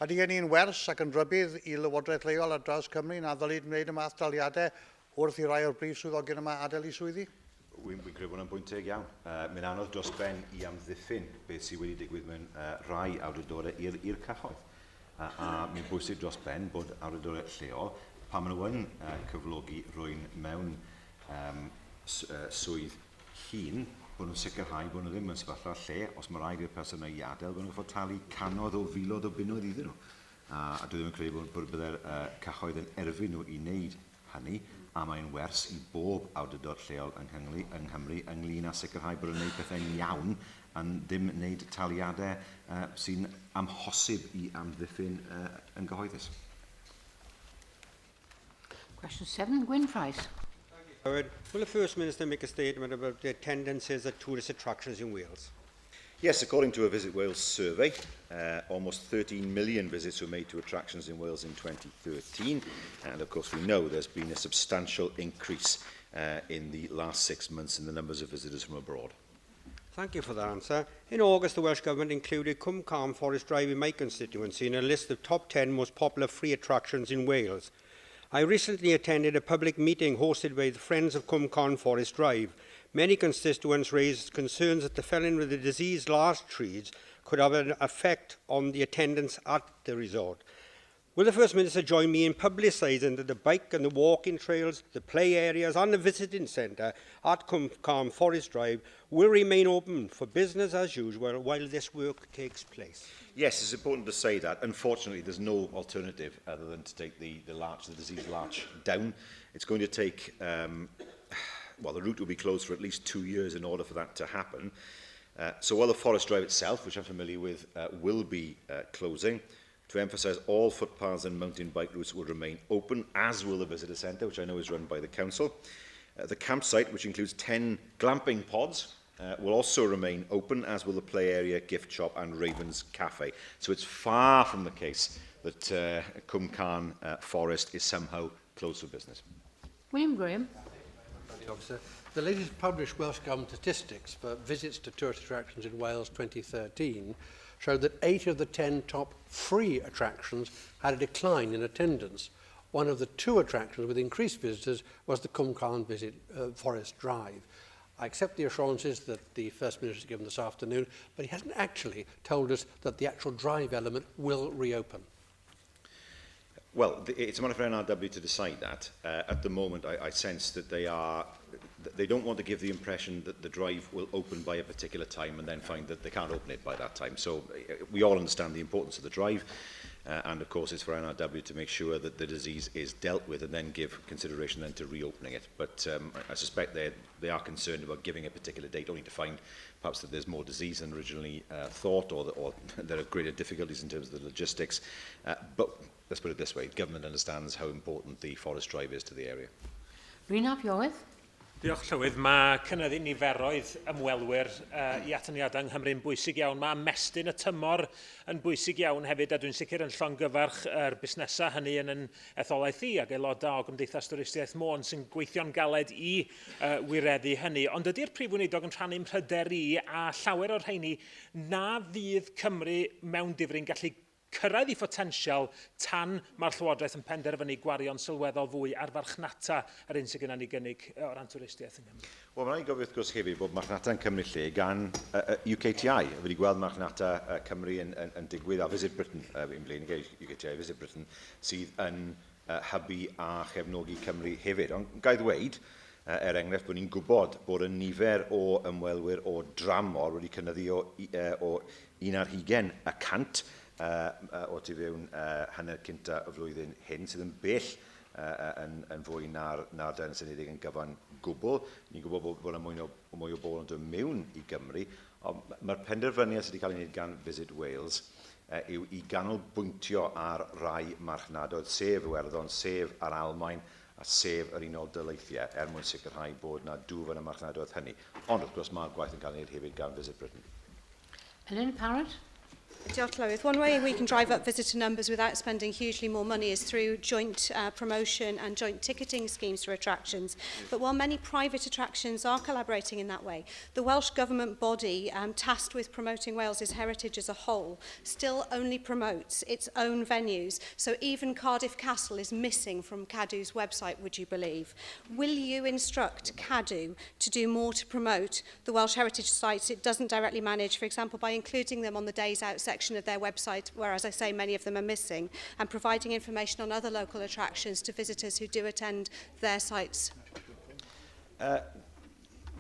Ydy hynny'n wers ac yn rybydd i Lywodraeth leol ar draws Cymru na ddylid wneud y math daliadau wrth i rai o'r brif swyddogion yma adael i swyddi? Wy'n credu bod yna'n bwynt teg iawn. Mae'n anodd dros ben i amddiffyn beth sydd wedi digwydd mewn rai awdurdodau i'r cyhoedd. A mae'n bwysig dros ben bod awdurdodau lleol, pan maen nhw yn cyflogi rwy'n mewn swydd hun, bod nhw'n sicrhau bod nhw ddim yn sefyllfa lle, os mae rhaid i'r person i adael, bod nhw'n fod talu cannoedd o filoedd o bunnoedd iddyn nhw. A dwi ddim yn credu bod byddai'r cyhoedd yn erfyn nhw i wneud hynny, a mae'n wers i bob awdurdod lleol yng Nghymru ynglyn â sicrhau bod yn gwneud pethau'n iawn a ddim wneud taliadau sy'n amhosib i amddiffyn yn gyhoeddus. Question 7, Gwyn Price. Will the First Minister make a statement about the attendances at tourist attractions in Wales? Yes, according to a Visit Wales survey, almost 13 million visits were made to attractions in Wales in 2013. And of course, we know there's been a substantial increase in the last 6 months in the numbers of visitors from abroad. Thank you for that answer. In August, the Welsh Government included Cwm Carn Forest Drive in my constituency in a list of top 10 most popular free attractions in Wales. I recently attended a public meeting hosted by the Friends of Cwm Carn Forest Drive. Many constituents raised concerns that the felling with the diseased larch trees could have an effect on the attendance at the resort. Will the First Minister join me in publicising that the bike and the walking trails, the play areas and the visiting centre at Cwm Carn Forest Drive will remain open for business as usual while this work takes place? Yes, it's important to say that. Unfortunately, there's no alternative other than to take the diseased larch down. It's going to take... well, the route will be closed for at least 2 years in order for that to happen. So while the Forest Drive itself, which I'm familiar with, will be closing, to emphasise all footpaths and mountain bike routes will remain open, as will the visitor centre, which I know is run by the council. The campsite, which includes 10 glamping pods, will also remain open, as will the play area, gift shop and Ravens Cafe. So it's far from the case that Cwm Carn Forest is somehow closed for business. William Graham. Officer. The latest published Welsh Government statistics for visits to tourist attractions in Wales 2013 showed that 8 of the 10 top free attractions had a decline in attendance. One of the 2 attractions with increased visitors was the Cwm Carn Forest Drive. I accept the assurances that the First Minister has given this afternoon, but he hasn't actually told us that the actual drive element will reopen. Well, it's a matter for NRW to decide that. At the moment, I sense that they don't want to give the impression that the drive will open by a particular time and then find that they can't open it by that time. So we all understand the importance of the drive, and of course it's for NRW to make sure that the disease is dealt with and then give consideration then to reopening it. But I suspect they are concerned about giving a particular date only to find perhaps that there's more disease than originally thought, or there are greater difficulties in terms of the logistics. But let's put it this way, government understands how important the Forest Drive is to the area. Rhys Iorwerth. Diolch Llywydd. Mae cynyddu niferoedd ymwelwyr i atyniadau yng Nghymru'n bwysig iawn. Mae mestyn y tymor yn bwysig iawn hefyd, a dwi'n sicr yn llongyfarch yr busnesau hynny yn etholaeth i ac aelodau o Gymdeithas Dwristiaeth Môn sy'n gweithio'n galed i wireddu hynny. Ond ydy'r Prif Weinidog yn rhannu'n pryder i a llawer o'r rheini na fydd Cymru mewn difri'n gallu cyrraedd i potensial tan mae'r Llywodraeth yn penderfynu gwario'n sylweddol fwy ar farchnata yr un sydd gyda ni gynnig o ran twristiaeth yng Nghymru. Wel, mae'n ei gofio wrth gwrs hefyd bod marchnata yn Cymru lle gan UKTI. Wedi gweld marchnata Cymru yn digwydd a Visit Britain, fi'n blaen i gael UKTI Visit Britain, sydd yn hybu a chefnogi Cymru hefyd. Ond gai ddweud, enghraifft, bod ni'n gwybod bod y nifer o ymwelwyr o dramor wedi cynyddu o 120% o tu fewn hanner cynta y flwyddyn hyn, sydd yn bell yn fwy na'r Deyrnas Unedig yn gyfan gwbl. Ni'n gwybod bod yna mwy o bobl yn dod mewn i Gymru, ond Mae'r penderfyniad sydd wedi cael ei wneud gan Visit Wales yw i ganolbwyntio ar rai marchnadoedd, sef Iwerddon, sef yr Almaen, a sef yr Unol Daleithiau, mwyn sicrhau bod yna dwf yn y marchnadoedd hynny. Ond, wrth gwrs, mae'r gwaith yn cael ei wneud hefyd gan Visit Britain. Ellen Parrott. Diolch, Llywydd. One way we can drive up visitor numbers without spending hugely more money is through joint promotion and joint ticketing schemes for attractions. But while many private attractions are collaborating in that way, the Welsh Government body tasked with promoting Wales's heritage as a whole still only promotes its own venues. So even Cardiff Castle is missing from Cadw's website, would you believe? Will you instruct Cadw to do more to promote the Welsh heritage sites it doesn't directly manage, for example, by including them on the Days Out section of their website, where, as I say, many of them are missing, and providing information on other local attractions to visitors who do attend their sites?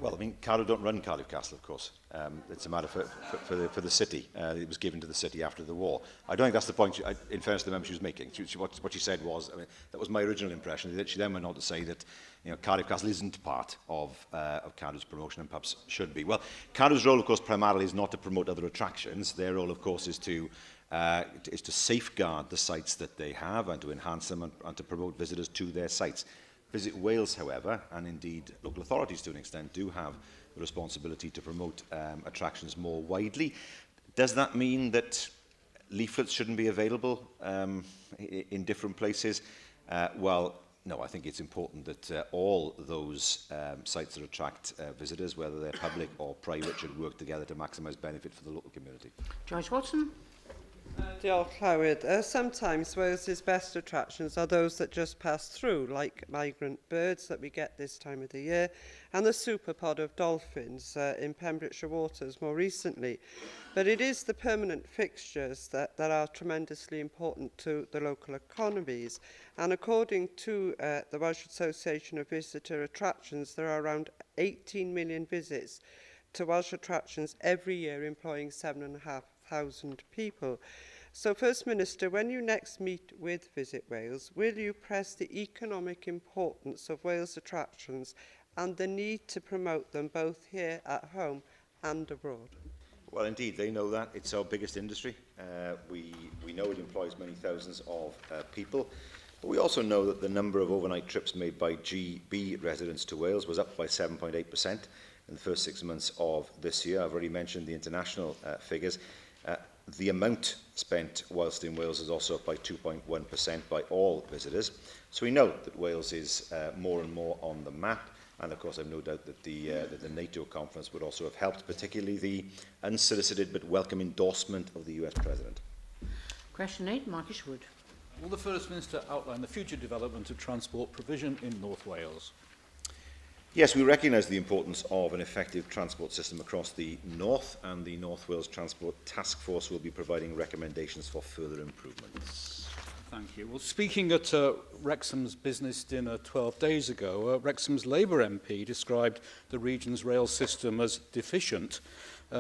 Well, I mean, Cardiff don't run Cardiff Castle, of course. It's a matter for the city. It was given to the city after the war. I don't think that's the point, in fairness to the member she was making. What she said was, I mean, that was my original impression. That she then went on to say that, you know, Cardiff Castle isn't part of Cadw's promotion and perhaps should be. Well, Cadw's role, of course, primarily is not to promote other attractions. Their role, of course, is to safeguard the sites that they have and to enhance them and to promote visitors to their sites. Visit Wales, however, and indeed local authorities to an extent, do have the responsibility to promote attractions more widely. Does that mean that leaflets shouldn't be available in different places? Well, no, I think it's important that all those sites that attract visitors, whether they're public or private, should work together to maximise benefit for the local community. George Watson. Diolch, Llywyd. Sometimes Wales's best attractions are those that just pass through, like migrant birds that we get this time of the year, and the superpod of dolphins in Pembrokeshire waters more recently. But it is the permanent fixtures that are tremendously important to the local economies. And according to the Welsh Association of Visitor Attractions, there are around 18 million visits to Welsh attractions every year, employing 7,500 people. So, First Minister, when you next meet with Visit Wales, will you press the economic importance of Wales attractions and the need to promote them both here at home and abroad? Well, indeed, they know that. It's our biggest industry. We know it employs many thousands of people. But we also know that the number of overnight trips made by GB residents to Wales was up by 7.8% in the first 6 months of this year. I've already mentioned the international figures. The amount spent whilst in Wales is also up by 2.1% by all visitors. So we know that Wales is more and more on the map. And of course, I've no doubt that the NATO conference would also have helped, particularly the unsolicited but welcome endorsement of the US President. Question 8, Marcus Wood. Will the First Minister outline the future development of transport provision in North Wales? Yes, we recognise the importance of an effective transport system across the North, and the North Wales Transport Task Force will be providing recommendations for further improvements. Thank you. Well, speaking at Wrexham's business dinner 12 days ago, Wrexham's Labour MP described the region's rail system as deficient.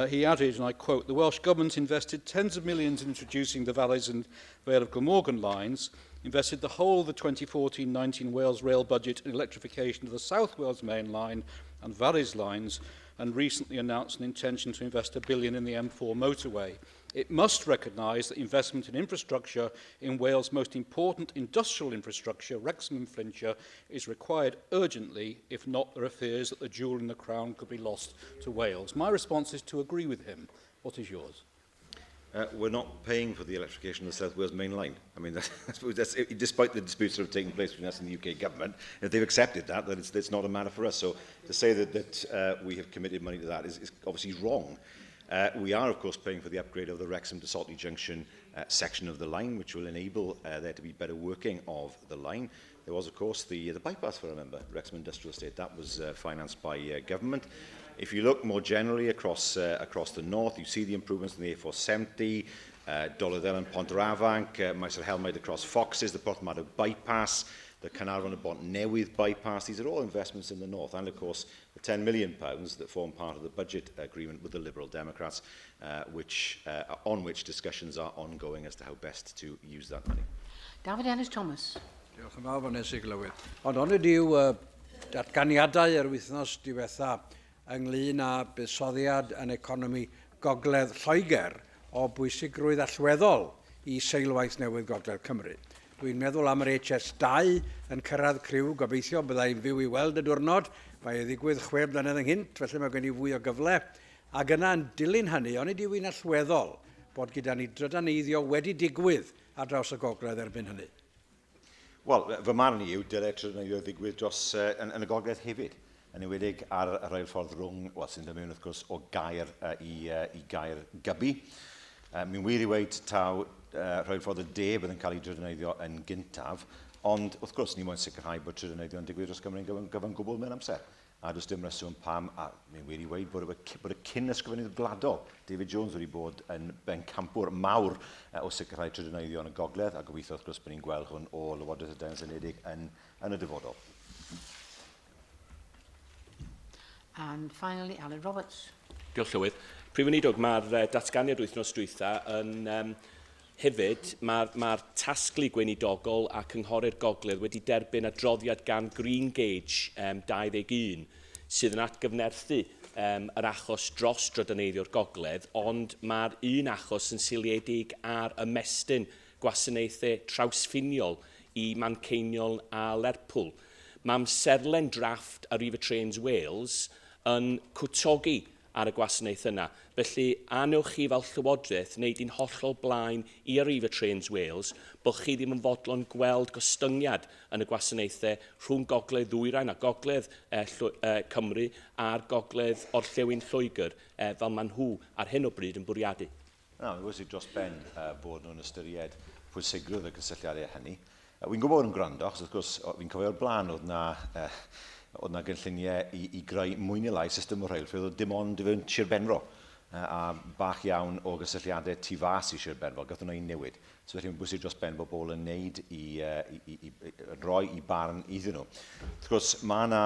He added, and I quote, "The Welsh Government invested tens of millions in introducing the Valleys and Vale of Glamorgan lines, invested the whole of the 2014-19 Wales rail budget in electrification of the South Wales Main Line and Valleys lines, and recently announced an intention to invest £1 billion in the M4 motorway. It must recognise that investment in infrastructure in Wales' most important industrial infrastructure, Wrexham and Flintshire, is required urgently. If not, there are fears that the jewel in the crown could be lost to Wales." My response is to agree with him. What is yours? We're not paying for the electrification of the South Wales Main Line. I mean, despite the disputes that have taken place between us and the UK government, if they've accepted that it's not a matter for us. So to say that we have committed money to that is obviously wrong. We are, of course, paying for the upgrade of the Wrexham to Saltley Junction section of the line, which will enable there to be better working of the line. There was, of course, the bypass, if I remember, Wrexham Industrial Estate. That was financed by government. If you look more generally across the north, you see the improvements in the A470, Dolodel and Pontrafanc, Maesr Helmaid across Foxes, the Porthmadog bypass, the Carnarvon and Bont Newydd bypass. These are all investments in the north, and of course the £10 million that form part of the budget agreement with the Liberal Democrats, on which discussions are ongoing as to how best to use that money. David Ellis Thomas. Diolch yn fawr, Vanessa Glywyd. Ond ond ydyw datganiadau yr wythnos diwetha ynglyn â buddsoddiad yn economi Gogledd Lloegr o bwysigrwydd allweddol i seilwaith newydd Gogledd Cymru. Dwi'n meddwl am yr HS2 yn cyrraedd criw, gobeithio byddai'n fyw i weld y diwrnod, mae ei ddigwydd 6 blynedd ynghynt, felly mae gen i fwy o gyfle. Ac yna'n dilyn hynny, ond nid yw hi'n allweddol bod gyda ni drydaneiddio wedi digwydd ar draws y Gogledd erbyn hynny. Wel, fy marn i yw dylai trydaneiddio ddigwydd dros yn y Gogledd hefyd. Yn ewedig ar y rheilffordd rhwng, sy'n dod mewn wrth gwrs o Gaer i Gaer Gybi. Mi'n wir i weid taw rheilffordd y de bydd yn cael ei drydaneiddio yn gyntaf, ond wrth gwrs ni moyn sicrhau bod trydaneiddio yn digwydd dros Gymru'n gyfan gwbl mewn amser. A does dim reswm pam, a mi'n wir i weid bod y cyn ysgrifennydd gwladol, David Jones wedi bod yn bencampwr mawr o sicrhau trydaneiddio yn y Gogledd, a gobeithio wrth gwrs bod ni'n gweld hwn o Lywodraeth y Deyrnas Unedig yn y dyfodol. And finally, Alan Roberts. Diolch Llywydd. Prif Weinidog, mae'r datganiad wythnos dwytha yn hefyd, mae'r tasglu gweinidogol a cynghorydd Gogledd wedi derbyn adroddiad gan Green Gauge 21 sydd yn atgyfnerthu yr achos dros drydaneiddio'r Gogledd, ond mae'r un achos yn seiliedig ar ymestyn gwasanaethau trawsffiniol i Manceinion a Lerpwl. Mae amserlen drafft ar River Trains Wales yn cwtogi ar y gwasanaeth yna. Felly, anwch chi fel Llywodraeth wneud i'n hollol blaen i River Trains Wales bod chi ddim yn fodlon gweld gostyngiad yn y gwasanaethau rhwng Gogledd Ddwyrain a Gogledd Cymru a'r Gogledd Orllewin Lloegr fel maen nhw ar hyn o bryd yn bwriadu. Mae'n bwysig dros ben bod nhw'n ystyried pwysigrwydd y cysylltiadau hynny. Wy'n gwybod yn gwrando, achos wrth gwrs fi'n cofio'r blaen oedd na gynlluniau i greu mwy neu lai system o rheilffyrdd oedd dim ond i fewn Sir Benfro a bach iawn o gysylltiadau tu fas i Sir Benfro, gath hwnna i newid. So felly mae'n bwysig dros ben bod bobl yn neud i roi i barn iddyn nhw. Wrth gwrs, mae yna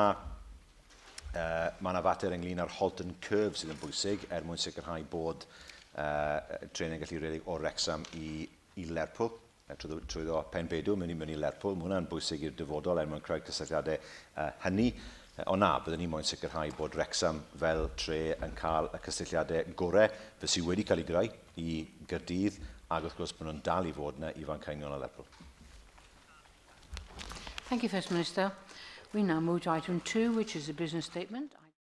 fater ynglyn â'r Halton Curve sydd yn bwysig mwyn sicrhau bod tre'n gallu rhedeg o Wrexham i Lerpwl. Trwy ddo Penbedw, mynd i Lerpwl. Mae hwnna'n bwysig i'r dyfodol mwyn creu cysylltiadau hynny. O na, byddwn ni moyn sicrhau bod Wrexham fel tre yn cael y cysylltiadau gorau fe sydd wedi cael ei greu i Gaerdydd ac wrth gwrs bod nhw'n dal i fod yna i Fanceinion a Lerpwl. Thank you, First Minister. We now move to item 2, which is a business statement.